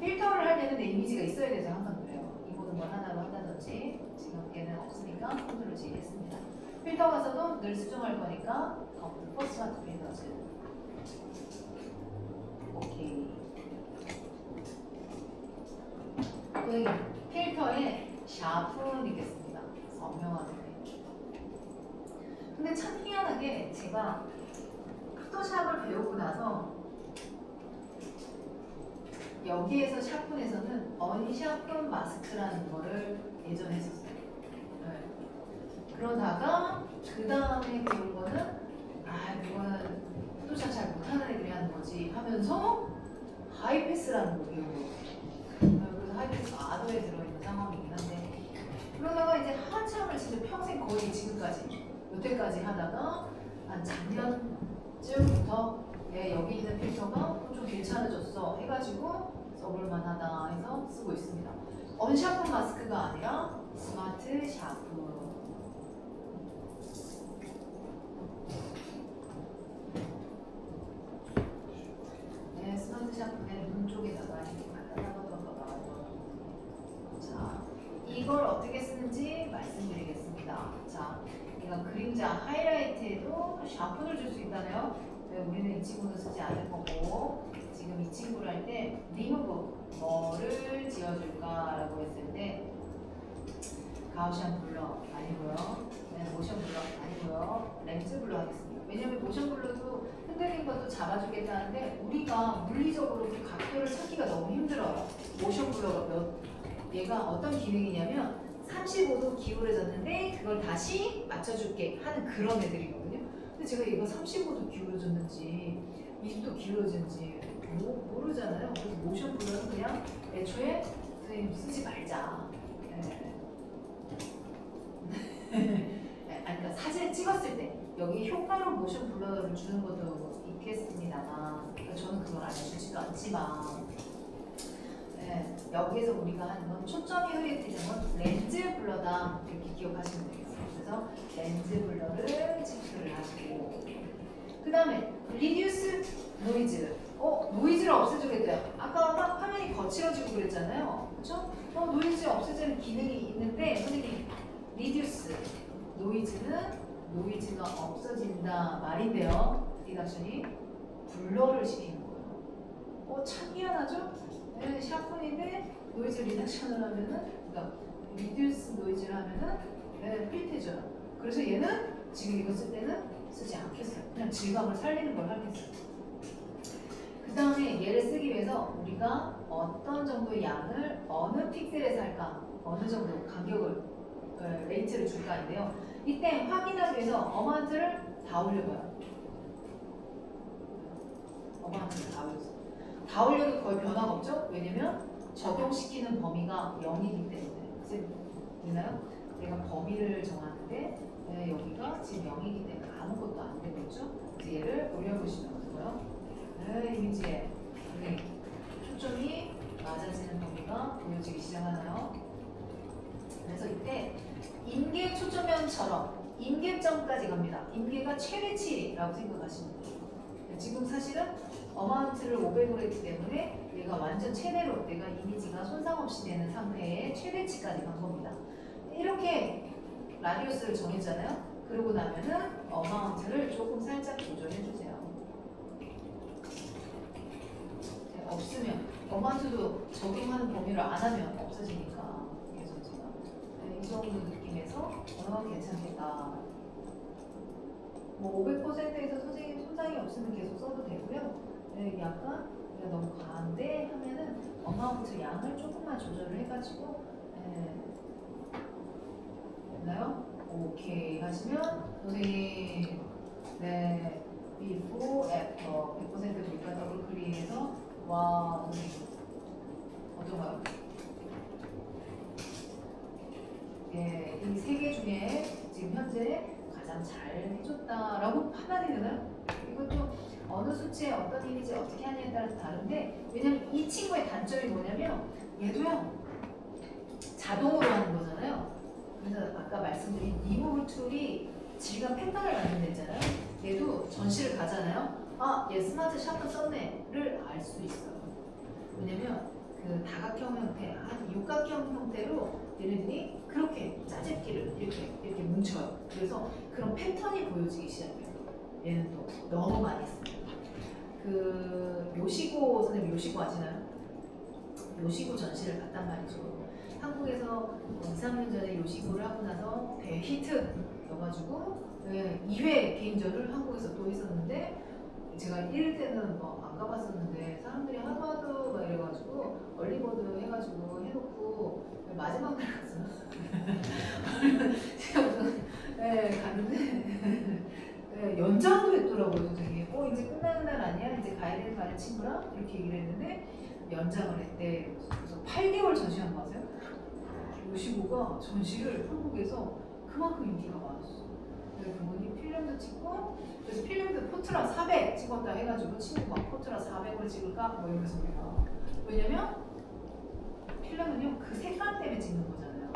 필터를 할 때는 내 이미지가 있어야 돼서 항상 그래요. 이 모든 걸 하나로 한다든지 지금 얘는 없으니까 컨트롤 G 했습니다. 필터 가서도 늘 수정할 거니까 퍼스트 마트 필터즈 오케이. 여기 필터에 샤프는 있겠습니다. 선명하게. 근데 참 희한하게 제가 포토샵을 배우고 나서 여기에서 샤픈에서는 언샤픈 마스크라는 거를 예전에 했었어요. 네. 그러다가 그 다음에 배운 거는 그거는 포토샵 잘 못하는 애들이 하는 거지 하면서 하이패스라는 걸 배운 거예요. 그래서 하이패스 아더에 들어있는 상황이긴 한데 그러다가 이제 한참을 진짜 평생 거의 지금까지 여태까지 하다가 한 작년쯤부터 여기 있는 필터가 좀 괜찮아졌어 해가지고 써볼만하다 해서 쓰고 있습니다. 언샤프 마스크가 아니라 스마트 샤프. 네, 스마트 샤프는 눈 쪽에다가 이렇게 갖다 놔둬봐요. 자, 이걸 어떻게 쓰는지 말씀드리겠습니다. 자, 얘가 그림자 하이라이트에도 샤픈을 줄 수 있다네요. 우리는 이 친구는 쓰지 않을 거고 지금 이 친구를 할 때 리무브 뭐를 지어줄까라고 했을 때 가우시안 블러 아니고요. 모션 블러 아니고요. 렌즈 블러 하겠습니다. 왜냐면 모션 블러도 흔들린 것도 잡아주겠다는데 우리가 물리적으로 그 각도를 찾기가 너무 힘들어요. 모션 블러가 얘가 어떤 기능이냐면 35도 기울어졌는데 그걸 다시 맞춰줄게 하는 그런 애들이거든요. 근데 제가 얘가 35도 기울어졌는지 20도 기울어졌는지 모르잖아요. 그래서 모션 블러는 그냥 애초에 선생님 쓰지 말자. 그러니까 사진을 찍었을 때 여기 효과로 모션 블러를 주는 것도 있겠습니다만 저는 그걸 알려주지도 않지만 여기에서 우리가 하는 건 초점이 흐릿해지는 건 렌즈 블러다 이렇게 기억하시면 되겠어요. 그래서 렌즈 블러를 체크를 하시고 그 다음에 리듀스 노이즈 노이즈를 없애주겠대요. 아까 화면이 거칠어지고 그랬잖아요. 그렇죠? 노이즈 없애주는 기능이 있는데 선생님 리듀스 노이즈가 없어진다 말인데요. 리덕션이 블러를 시키는 거예요. 참 희한하죠? 네, 샤픈인데 노이즈 리덕션을 하면은 그러니까 리듀스 노이즈를 하면은 필테져요. 그래서 얘는 지금 이거 쓸 때는 쓰지 않겠어요. 그냥 질감을 살리는 걸 하겠어요. 그 다음에 얘를 쓰기 위해서 우리가 어떤 정도의 양을 어느 픽셀에서 할까, 어느 정도 간격을 레이트를 줄까인데요. 이때 확인하기 위해서 어마운트를 다 올려봐요. 어마운트를 다 올렸어요. 다 올려도 거의 변화가 없죠? 왜냐면 적용시키는 범위가 0이기 때문에. 됐나요? 내가 범위를 정하는데 여기가 지금 0이기 때문에 아무것도 안 되고 있죠? 그래서 얘를 올려보시면 되고요. 이미지에 초점이 맞아지는 범위가 보여지기 시작하나요? 그래서 이때 임계 초점면처럼 임계점까지 갑니다. 임계가 최대치라고 생각하시면 돼요. 지금 사실은 어마운트를 500으로 했기 때문에 얘가 완전 최대로 내가 이미지가 손상 없이 되는 상태의 최대치까지 간 겁니다. 이렇게 라디우스를 정했잖아요. 그러고 나면은 어마운트를 조금 살짝 조절해 주세요. 없으면 어마운트도 적용하는 범위를 안 하면 없어지니까. 그래서 제가 이 정도 느낌에서 괜찮겠다. 뭐 500%에서 선생님 손상이 없으면 계속 써도 되고요. 약간 너무 과한데 하면은 어마운트 양을 조금만 조절을 해가지고 됐나요? 오케이 하시면 선생님 before, after 100% 물가 더블 클릭해서 와 선생님 어떤가요? 이 세 개 중에 지금 현재 가장 잘 해줬다라고 판단이 되나요? 이것도 어느 수치에 어떤 이미지 어떻게 하냐에 따라서 다른데 왜냐면 이 친구의 단점이 뭐냐면 얘도요 자동으로 하는 거잖아요. 그래서 아까 말씀드린 리무브 툴이 질감 패턴을 만든댔잖아요. 얘도 전시를 가잖아요. 얘 스마트 샤프 썼네를 알 수 있어요. 왜냐면 그 대각형 형태, 한 육각형 형태로 얘네들이 그렇게 짜집기를 이렇게 뭉쳐요. 그래서 그런 패턴이 보여지기 시작해요. 얘는 또 너무 많이 씁니다. 그 요시고 선생님 요시고 아시나요? 요시고 전시를 갔단 말이죠. 한국에서 2, 3년 전에 요시고를 하고 나서 대히트여가지고 2회 개인전을 한국에서 또 했었는데 제가 1일 때는 안 가봤었는데 사람들이 하도 막 이래가지고 얼리버드 해가지고 해놓고 마지막 날 갔어요. 제가 무슨 갔는데 연장도 했더라고요 선생님. 이제 끝나는 날 아니야? 이제 가야 되는 거 아니야 친구랑? 이렇게 얘기를 했는데 연장을 했대. 그래서 8개월 전시한 거 아세요? 요시고가 전시를 한국에서 그만큼 인기가 많았어. 그래서 그분이 필름도 찍고, 그래서 필름도 포트라 400 찍었다 해가지고 친구가 포트라 400을 찍을까? 뭐 이러면서 우리가. 왜냐면 필름은요 그 색감 때문에 찍는 거잖아요.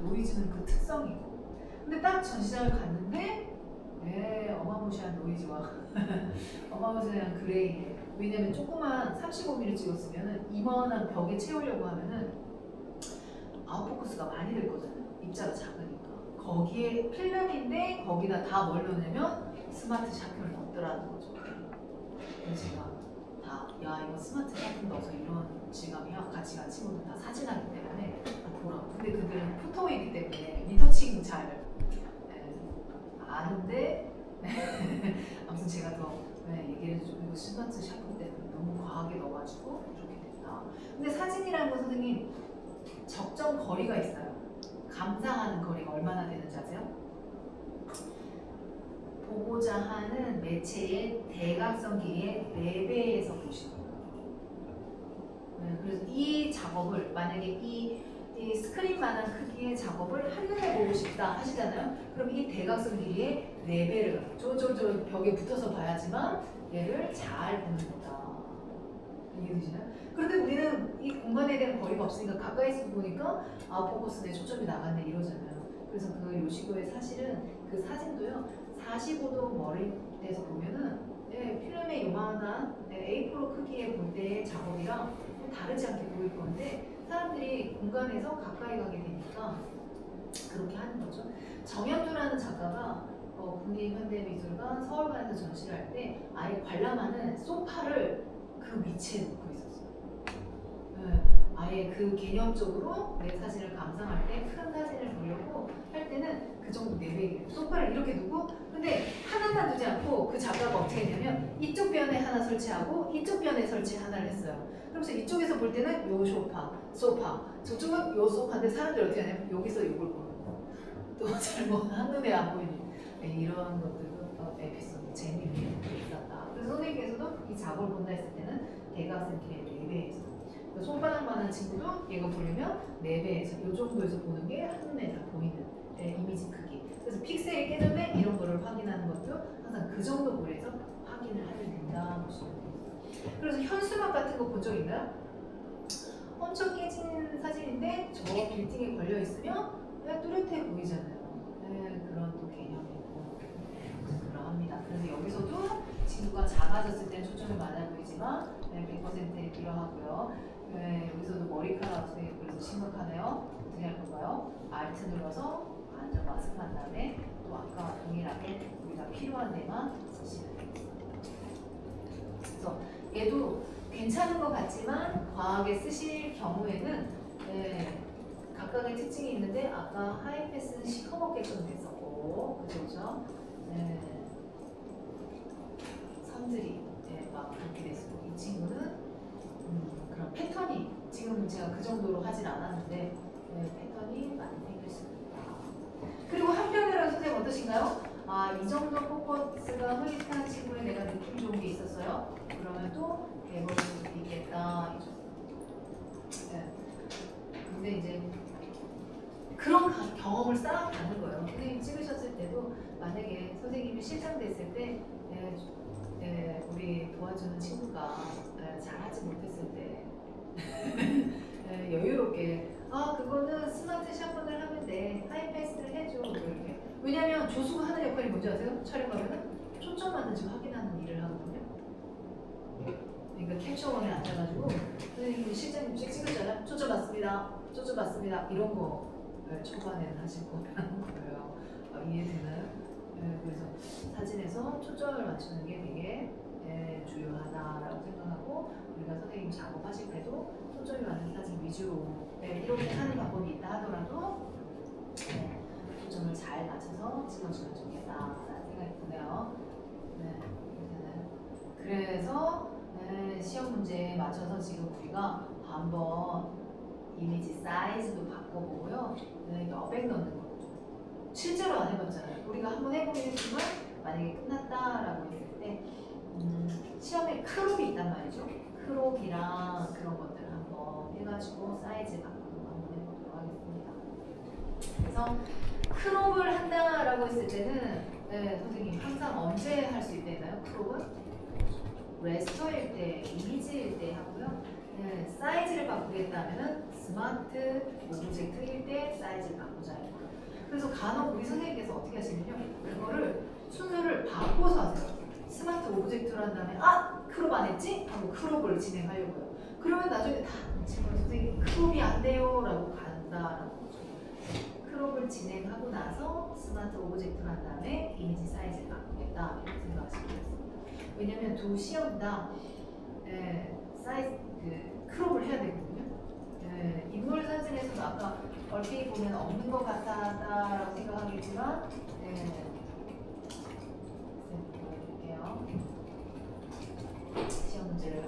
노이즈는 그 특성이고. 근데 딱 전시장을 갔는데 어마무시한 노이즈와 어마무시한 그레이. 왜냐면 조그만 35mm 찍었으면은 이만한 벽에 채우려고 하면은 아웃포커스가 많이 될 거잖아요. 입자가 작으니까. 거기에 필름인데 거기다 다 뭘 넣냐면 스마트 샤프를 넣더라는 거죠. 그래서 제가 야 이거 스마트 샤프 넣어서 이런 질감이야 같이 간 친구들 다 사진하기 때문에 보라. 근데 그들은 포토이기 때문에 리터칭 잘 아는데 아무튼 제가 더 얘기를 해주고 이거 스마트 샤프 때문에 너무 과하게 넣어가지고 이렇게 됐다. 근데 사진이라는 건 선생님 적정 거리가 있어요. 감상하는 거리가 얼마나 되는지 아세요? 보고자 하는 매체의 대각선 길이의 4배에서 보시는 거예요. 그래서 이 작업을 만약에 이 스크린만한 크기의 작업을 한눈에 보고 싶다 하시잖아요. 그럼 이 대각선 길이의 4배를 저 벽에 붙어서 봐야지만 얘를 잘 보는 거다. 이해되시나요? 그런데 우리는 이 공간에 대한 거리가 없으니까 가까이서 보니까 포커스 내 초점이 나갔네 이러잖아요. 그래서 그 요시고의 사실은 그 사진도요 45도 머리에서 보면은 필름의 요만한 A4 크기의 볼 때의 작업이랑 다르지 않게 보일 건데 사람들이 공간에서 가까이 가게 되니까 그렇게 하는 거죠. 정현두라는 작가가 국립현대미술관 서울관에서 전시를 할 때 아예 관람하는 소파를 그 위치에 놓고 있었어요. 아예 그 개념적으로 내 사진을 감상할 때 큰 사진을 보려고 할 때는 그 정도 내외예요. 소파를 이렇게 두고 근데 하나만 두지 않고 그 작가가 어떻게 했냐면 이쪽 변에 하나 설치하고 이쪽 변에 설치 하나를 했어요. 그러면서 이쪽에서 볼 때는 요 소파 저쪽은 요 소파인데 사람들이 어떻게 하냐면 여기서 이걸 보는 거. 또 잘못 한눈에 안 보이는 이런 것들도 에피소드 재미있는 게 있었다. 그래서 선생님께서도 이 작업을 본다 했을 때는 대각선 길의 4배에서 손바닥만한 친구도 얘가 보려면 4배에서 이 정도에서 보는 게 한눈에 다 보이는 이미지 크기. 그래서 픽셀이 깨졌네 이런 거를 확인하는 것도 항상 그 정도 거리에서 확인을 하면 된다 보시면 됩니다. 그래서 현수막 같은 거 본 적 있나요? 엄청 깨진 사진인데 저 빌딩에 걸려 있으면 그냥 뚜렷해 보이잖아요. 그런 또 개념이 있고 그러합니다. 그래서 여기서도 친구가 작아졌을 때 초점이 많아 보이지만 100%에 필요하고요. 여기서도 머리카락 그래서 심각하네요. 어떻게 할 건가요? Alt 눌러서 완전 마스크한 다음에 또 아까 동일하게 우리가 필요한 데만 쓰시면 됩니다. 그래서 얘도 괜찮은 것 같지만 과하게 쓰실 경우에는 각각의 특징이 있는데 아까 하이패스는 시커멓게끔 됐었고 그죠? 선들이 막 그렇게 됐었고 이 친구는 그런 패턴이 지금 제가 그 정도로 하진 않았는데 패턴이 많이 생길 수 있다. 그리고 한편으로는 선생님 어떠신가요? 이 정도 포커스가 흐릿한 친구에 내가 느낌 좋은 게 있었어요. 그러면 또 해볼 수 있겠다. 근데 이제 그런 경험을 쌓아가는 거예요. 선생님 찍으셨을 때도 만약에 선생님이 실장됐을 때 우리 도와주는 친구가 잘하지 못했을 때 여유롭게 그거는 스마트 샤폰을 하면 돼 하이패스를 해줘 이렇게. 왜냐면 조수가 하는 역할이 뭔지 아세요? 촬영 가면은 초점 맞는지 확인하는 일을 하거든요. 그러니까 캡처원에 앉아가지고 선생님 실장님 책 찍었잖아요. 초점 맞습니다. 초점 맞습니다. 이런 거 초반에는 하실 거라는 거예요. 이해되나요? 그래서 사진에서 초점을 맞추는 게 되게 중요하다라고 생각하고 우리가 선생님 작업하실 때도 초점이 맞는 사진 위주로 이렇게 하는 방법이 있다 하더라도 초점을 잘 맞춰서 찍어주면 좋겠다라는 생각이 드네요. 그래서 시험 문제에 맞춰서 지금 우리가 한번 이미지 사이즈도 바꿔보고요. 여백 넣는 거 실제로 안 해봤잖아요. 우리가 한번 해보긴 했지만 만약에 끝났다라고 했을 때 시험에 크롭이 있단 말이죠. 크롭이랑 그런 것들을 한번 해가지고 사이즈 바꾸는 거 한번 해보도록 하겠습니다. 그래서 크롭을 한다라고 했을 때는 선생님 항상 언제 할 수 있다나요? 크롭은? 레스터일 때, 이미지일 때 하고요. 사이즈를 바꾸겠다면 스마트 오브젝트일 때 사이즈를 바꾸자. 그래서 간혹 우리 선생님께서 어떻게 하시면요. 그거를 순서를 바꿔서 하세요. 스마트 오브젝트로 한 다음에 크롭 안 했지? 하고 크롭을 진행하려고요. 그러면 나중에 다 지금 선생님 크롭이 안 돼요 라고 간다라고 거죠. 크롭을 진행하고 나서 스마트 오브젝트로 한 다음에 이미지 사이즈를 바꾸겠다 이렇게 생각하시면 되겠습니다. 왜냐면 두 시험 다 사이즈 크롭을 해야 되거든요. 인물 사진에서도 아까 얼핏 보면 없는 것 같다라고 생각하겠지만 보여드릴게요. 시험 문제를